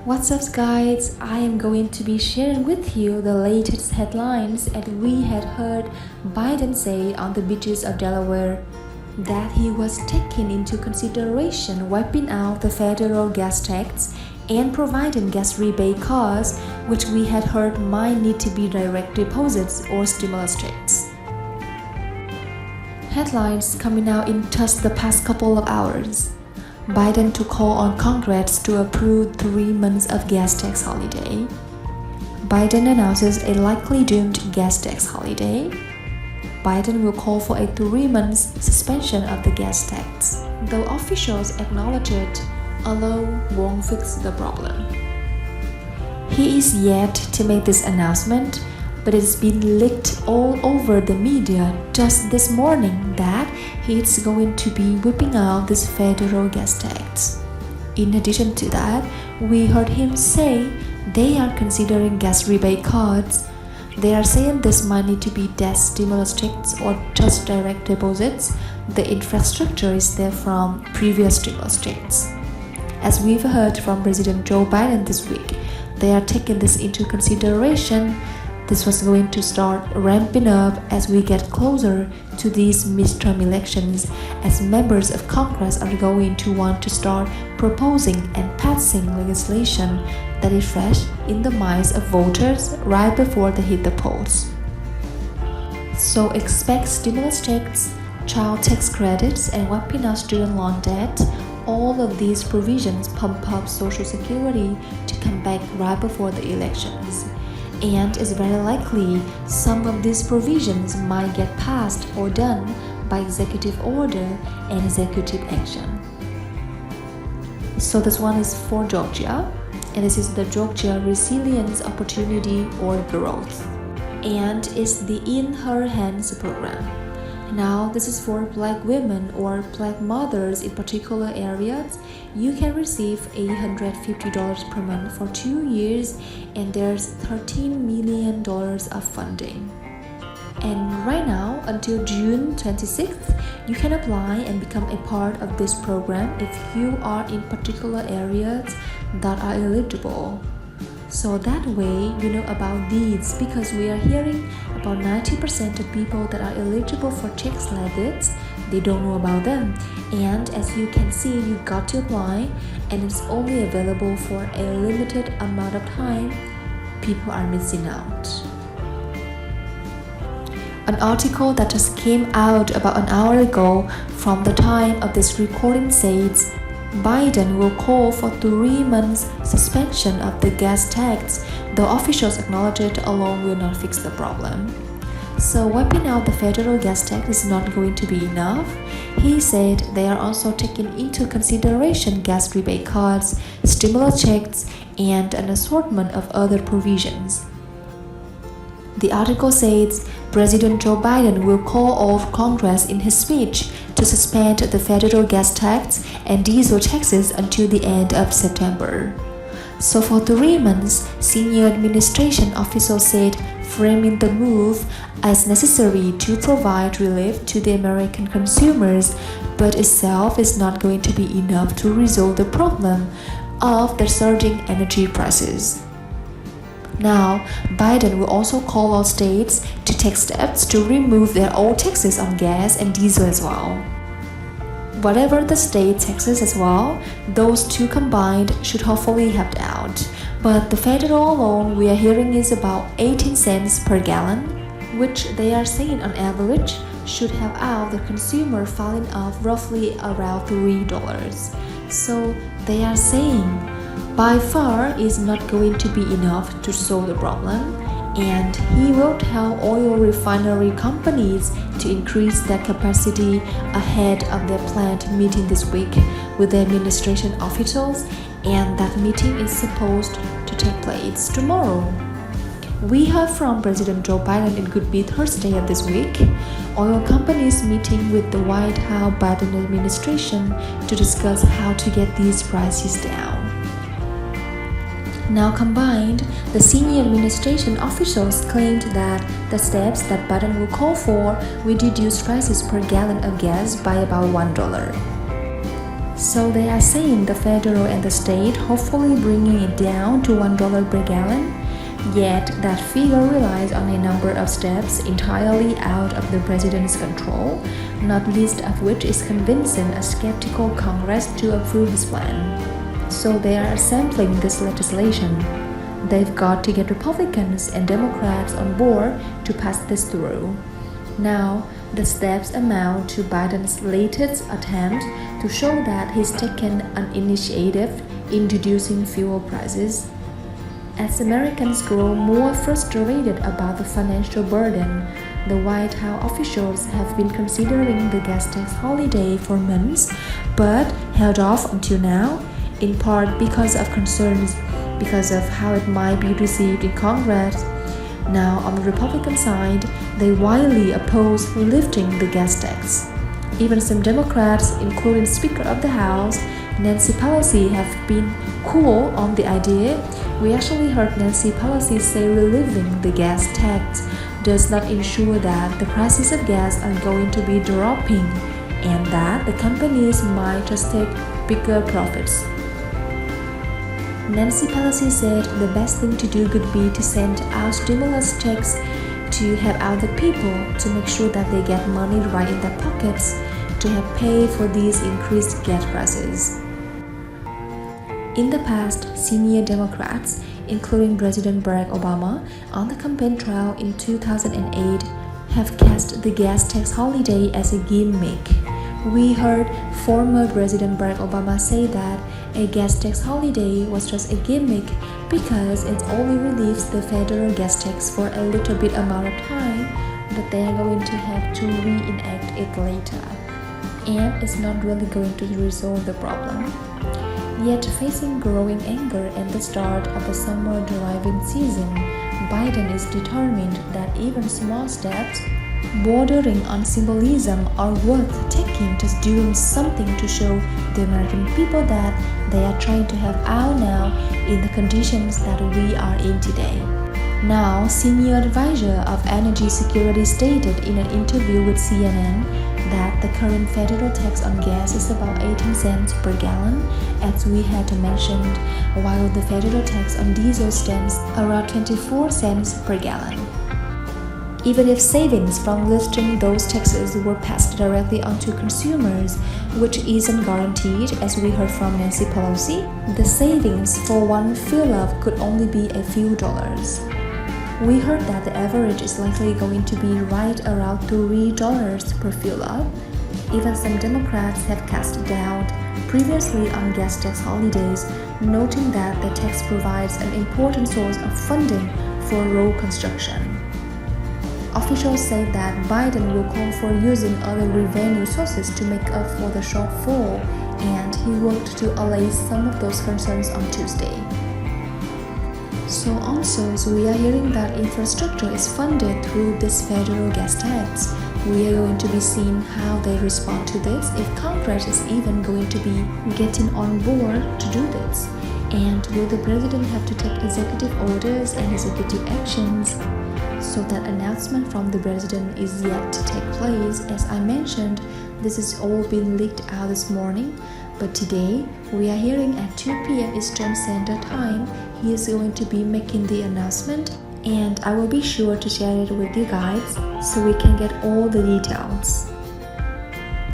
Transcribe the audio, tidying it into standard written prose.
What's up, guys? I am going to be sharing with you the latest headlines that we had heard Biden say on the beaches of Delaware that he was taking into consideration wiping out the federal gas tax and providing gas rebate cards, which we had heard might need to be direct deposits or stimulus checks. Headlines coming out in just the past couple of hours. Biden to call on Congress to approve 3 months of gas tax holiday. Biden announces a likely doomed gas tax holiday. Biden will call for a 3 months suspension of the gas tax. Though officials acknowledge it, alone won't fix the problem. He is yet to make this announcement, but it's been leaked all over the media just this morning that he's going to be whipping out this federal gas tax. In addition to that, we heard him say they are considering gas rebate cards. They are saying this might need to be debt stimulus checks or just direct deposits. The infrastructure is there from previous stimulus checks. As we've heard from President Joe Biden this week, they are taking this into consideration. This was going to start ramping up as we get closer to these midterm elections, as members of Congress are going to want to start proposing and passing legislation that is fresh in the minds of voters right before they hit the polls. So expect stimulus checks, child tax credits, and wiping out student loan debt. All of these provisions pump up Social Security to come back right before the elections. And it's very likely some of these provisions might get passed or done by executive order and executive action. So this one is for Georgia, and this is the Georgia Resilience Opportunity or Growth, and it's the In Her Hands program. Now this is for Black women or Black mothers in particular areas. You can receive $850 per month for 2 years, and there's $13 million of funding. And right now, until June 26th, you can apply and become a part of this program if you are in particular areas that are eligible. So that way you know about these, because we are hearing about 90% of people that are eligible for checks like this, they don't know about them. And as you can see, you got to apply, and it's only available for a limited amount of time. People are missing out. An article that just came out about an hour ago from the time of this recording says Biden will call for 3 months suspension of the gas tax, though officials acknowledge it alone will not fix the problem. So wiping out the federal gas tax is not going to be enough. He said they are also taking into consideration gas rebate cards, stimulus checks, and an assortment of other provisions. The article says President Joe Biden will call on Congress in his speech to suspend the federal gas tax and diesel taxes until the end of September. So for 3 months, senior administration officials said, framing the move as necessary to provide relief to the American consumers, but itself is not going to be enough to resolve the problem of the surging energy prices. Now, Biden will also call on states to take steps to remove their old taxes on gas and diesel as well. Whatever the state taxes as well, those two combined should hopefully help out. But the federal alone we are hearing is about 18 cents per gallon, which they are saying on average should help out the consumer falling off roughly around $3. So they are saying by far is not going to be enough to solve the problem, and he will tell oil refinery companies to increase their capacity ahead of their planned meeting this week with the administration officials, and that meeting is supposed to take place tomorrow. We heard from President Joe Biden it could be Thursday of this week. Oil companies meeting with the White House Biden administration to discuss how to get these prices down. Now combined, the senior administration officials claimed that the steps that Biden will call for will reduce prices per gallon of gas by about $1. So they are saying the federal and the state hopefully bringing it down to $1 per gallon. Yet that figure relies on a number of steps entirely out of the president's control, not least of which is convincing a skeptical Congress to approve his plan. So they are assembling this legislation. They've got to get Republicans and Democrats on board to pass this through. Now, the steps amount to Biden's latest attempt to show that he's taken an initiative in reducing fuel prices. As Americans grow more frustrated about the financial burden, the White House officials have been considering the gas tax holiday for months, but held off until now, in part because of concerns because of how it might be received in Congress. Now, on the Republican side, they widely oppose lifting the gas tax. Even some Democrats, including Speaker of the House, Nancy Pelosi, have been cool on the idea. We actually heard Nancy Pelosi say relieving the gas tax does not ensure that the prices of gas are going to be dropping and that the companies might just take bigger profits. Nancy Pelosi said the best thing to do could be to send out stimulus checks to help out the people to make sure that they get money right in their pockets to help pay for these increased gas prices. In the past, senior Democrats, including President Barack Obama, on the campaign trail in 2008, have cast the gas tax holiday as a gimmick. We heard former President Barack Obama say that a gas tax holiday was just a gimmick because it only relieves the federal gas tax for a little bit amount of time, but they are going to have to reenact it later, and it's not really going to resolve the problem. Yet, facing growing anger at the start of the summer driving season, Biden is determined that even small steps bordering on symbolism are worth taking, just doing something to show the American people that they are trying to help out now in the conditions that we are in today. Now, senior advisor of energy security stated in an interview with CNN that the current federal tax on gas is about 18 cents per gallon, as we had mentioned, while the federal tax on diesel stands around 24 cents per gallon. Even if savings from lifting those taxes were passed directly onto consumers, which isn't guaranteed, as we heard from Nancy Pelosi, the savings for one fill-up could only be a few dollars. We heard that the average is likely going to be right around $3 per fill-up. Even some Democrats have cast doubt previously on gas tax holidays, noting that the tax provides an important source of funding for road construction. Officials say that Biden will call for using other revenue sources to make up for the shortfall, and he worked to allay some of those concerns on Tuesday. So also, we are hearing that infrastructure is funded through this federal gas tax. We are going to be seeing how they respond to this, if Congress is even going to be getting on board to do this. And will the president have to take executive orders and executive actions? So that announcement from the president is yet to take place. As I mentioned, this has all been leaked out this morning, but today we are hearing at 2 p.m. Eastern Standard Time he is going to be making the announcement, and I will be sure to share it with you guys so we can get all the details.